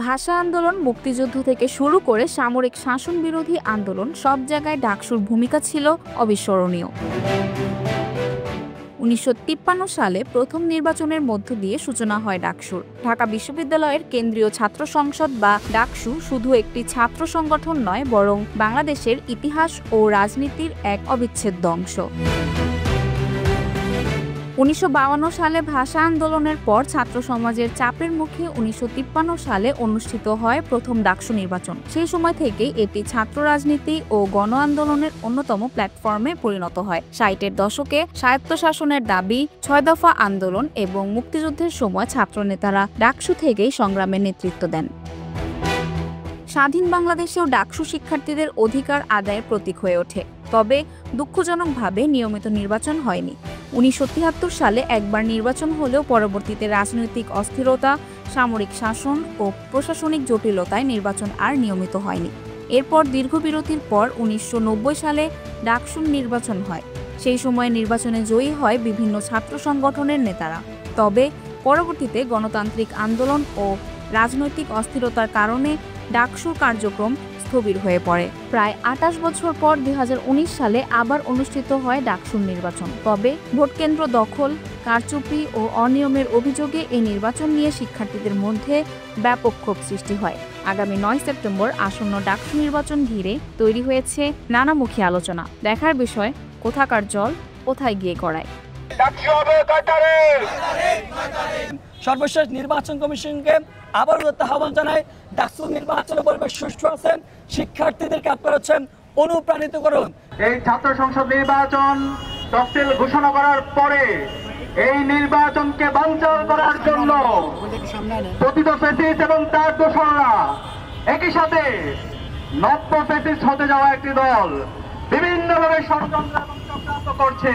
ভাষা আন্দোলন, মুক্তিযুদ্ধ থেকে শুরু করে সামরিক শাসন বিরোধী আন্দোলন, সব জায়গায় ডাকসুর ভূমিকা ছিল অবিস্মরণীয়। 1953 সালে প্রথম নির্বাচনের মধ্য দিয়ে সূচনা হয় ডাকসুর। ঢাকা বিশ্ববিদ্যালয়ের কেন্দ্রীয় ছাত্র সংসদ বা ডাকসু শুধু একটি ছাত্র সংগঠন নয়, বরং বাংলাদেশের ইতিহাস ও রাজনীতির এক অবিচ্ছেদ্য অংশ। 1952 সালে ভাষা আন্দোলনের পর ছাত্র সমাজের চাপের মুখে 1953 সালে অনুষ্ঠিত হয় প্রথম ডাকসু নির্বাচন। সেই সময় থেকেই এটি ছাত্র রাজনীতি ও গণ আন্দোলনের অন্যতম প্ল্যাটফর্মে পরিণত হয়। 60-এর দশকে স্বায়ত্তশাসনের দাবি, 6 দফা আন্দোলন এবং মুক্তিযুদ্ধের সময় ছাত্রনেতারা ডাকসু থেকেই সংগ্রামের নেতৃত্ব দেন। স্বাধীন বাংলাদেশেও ডাকসু শিক্ষার্থীদের অধিকার আদায়ের প্রতীক হয়ে ওঠে। তবে দুঃখজনকভাবে নিয়মিত নির্বাচন হয়নি। 1973 সালে একবার নির্বাচন হলেও পরবর্তীতে রাজনৈতিক অস্থিরতা, সামরিক শাসন ও প্রশাসনিক জটিলতায় নির্বাচন আর নিয়মিত হয়নি। এরপর দীর্ঘ বিরতির পর 1990 সালে ডাকসুর নির্বাচন হয়। সেই সময়ে নির্বাচনে জয়ী হয় বিভিন্ন ছাত্র সংগঠনের নেতারা। তবে পরবর্তীতে গণতান্ত্রিক আন্দোলন ও রাজনৈতিক অস্থিরতার কারণে ডাকসুর কার্যক্রম স্থবির হয়ে পড়ে। প্রায় 28 বছর পর 2019 সালে আবার অনুষ্ঠিত হয় ডাকসুর নির্বাচন। তবে ভোটকেন্দ্র দখল, কারচুপি ও অনিয়মের অভিযোগে এই নির্বাচন নিয়ে শিক্ষার্থীদের মধ্যে ব্যাপক ক্ষোভ সৃষ্টি হয়। আগামী 9 সেপ্টেম্বর আসন্ন ডাকসু নির্বাচন ঘিরে তৈরি হয়েছে নানামুখী আলোচনা। দেখার বিষয়, কোথাকার জল কোথায় গিয়ে গড়ায়। সর্বশেষ নির্বাচন কমিশনকে আবারও আহ্বান জানায়, ডাকসু নির্বাচনের পরিবেশ সুষ্ঠু আছেন, শিক্ষার্থীদেরকে আপনারা অনুপ্রাণিত করুন। এই ছাত্র সংসদ নির্বাচন তফসিল ঘোষণা করার পরে এই নির্বাচনকে বানচাল করার জন্য পতিত ফ্যাসিস্ট এবং তার দোসররা একই সাথে নব্য ফ্যাসিস্ট হতে যাওয়া একটি দল বিভিন্নভাবে ষড়যন্ত্র এবং চক্রান্ত করছে।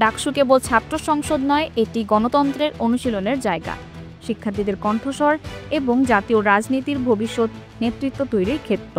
ডাকসু কেবল ছাত্র সংসদ নয়, এটি গণতন্ত্রের অনুশীলনের জায়গা, শিক্ষার্থীদের কণ্ঠস্বর এবং জাতীয় রাজনীতির ভবিষ্যৎ নেতৃত্ব তৈরির ক্ষেত্র।